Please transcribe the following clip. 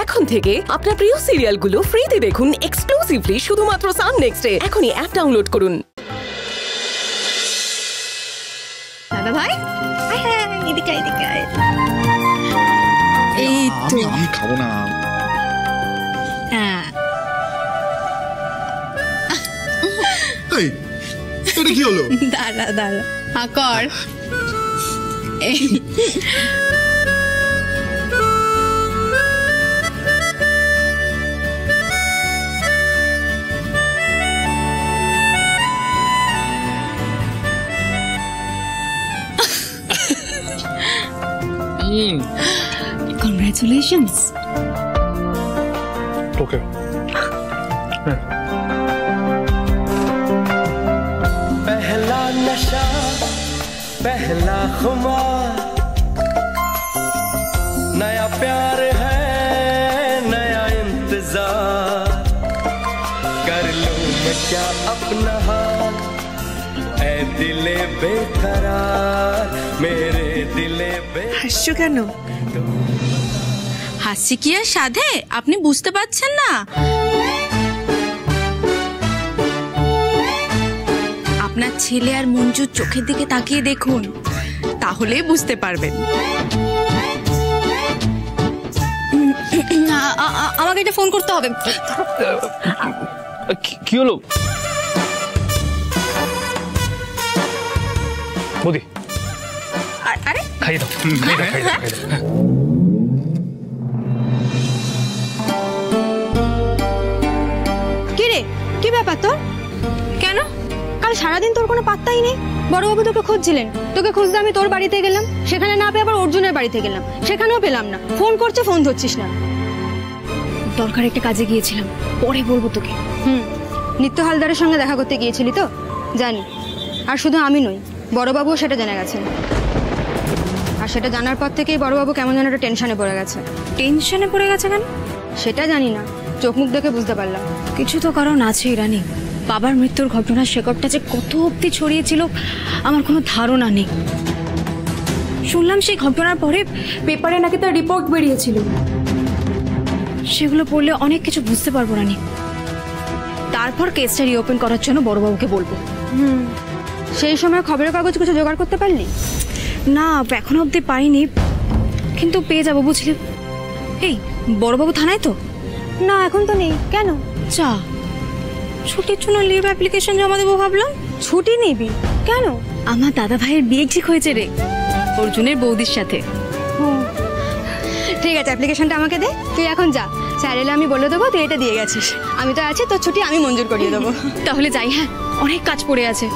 এখন থেকে আপনার প্রিয় সিরিয়ালগুলো ফ্রিতে দেখুন এক্সক্লুসিভলি শুধুমাত্র সান নেক্সটে। এখনই অ্যাপ ডাউনলোড করুন। দাদা ভাই এদিকে এদিকে এই তো আমি খাবো না। হ্যাঁ এই এটা কি হলো? দাঁড়া দাঁড়া হা কর। Congratulations. Okay. पहला नशा पहला खुमार नया प्यार है नया इंतजार कर लूं मैं क्या अपना हाल ऐ दिले बेकरार मेरे दिले হাসছো কেন? হাসি কি আর সাধে? আপনি বুঝতে পারছেন না? আপনার ছেলে আর মঞ্জুর চোখের দিকে তাকিয়ে দেখুন, তাহলেই বুঝতে পারবেন। আমাকে এটা ফোন করতে হবে। কি হলো মোদি? আরে খাইয়ে দাও, খাইয়ে দাও। কি রে, কি ব্যাপার তোর? কেন? কাল সারাদিন তোর কোনো পাত্তাই নেই। বড়বাবু তোকে খুঁজছিলেন, তোকে খুঁজতে আমি তোর বাড়িতে গেলাম, সেখানে না পেয়ে আবার অর্জুনের বাড়িতে গেলাম, সেখানেও পেলাম না। ফোন করছে, ফোন ধরছিস না। দরকার একটা কাজে গিয়েছিলাম, পরে বলবো তোকে। নিত্য হালদারের সঙ্গে দেখা করতে গিয়েছিলি তো? জানি। আর শুধু আমি নই, বড়বাবুও সেটা জেনে গেছেন। আর সেটা জানার পর থেকেই বড়বাবু কেমন যেন একটা টেনশনে পড়ে গেছে। টেনশনে পড়ে গেছে কেন? সেটা জানি না, চোখ মুখ দেখে বুঝতে পারলাম। কিছু তো কারণ আছে রানী। বাবার মৃত্যুর ঘটনার শেকড়টা যে কত অব্দি ছড়িয়েছিল আমার কোনো ধারণা নেই। শুনলাম সেই ঘটনার পরে পেপারে নাকি তার রিপোর্ট বেরিয়েছিল। সেগুলো পড়লে অনেক কিছু বুঝতে পারবো রানী। তারপর কেসটা রিওপেন করার জন্য বড়বাবুকে বলবো। সেই সময় খবরের কাগজ কিছু জোগাড় করতে পারলি? না, এখনো অব্দি পাইনি, কিন্তু পেয়ে যাবো বুঝলি। এই বড়বাবু থানায় তো? না, এখন তো নেই। কেন? চা ছুটির জন্য লিভ অ্যাপ্লিকেশন জমা দেবো ভাবলাম। ছুটি নিবি? কেন? আমার দাদা ভাইয়ের বিয়ে ঠিক হয়েছে রে, অর্জুনের বৌদির সাথে। ঠিক আছে, অ্যাপ্লিকেশনটা আমাকে দে। তুই এখন যা, স্যার এলে আমি বলে দেবো তুই এটা দিয়ে গেছিস। আমি তো আছি, তোর ছুটি আমি মঞ্জুর করিয়ে দেবো। তাহলে যাই। হ্যাঁ, অনেক কাজ পড়ে আছে।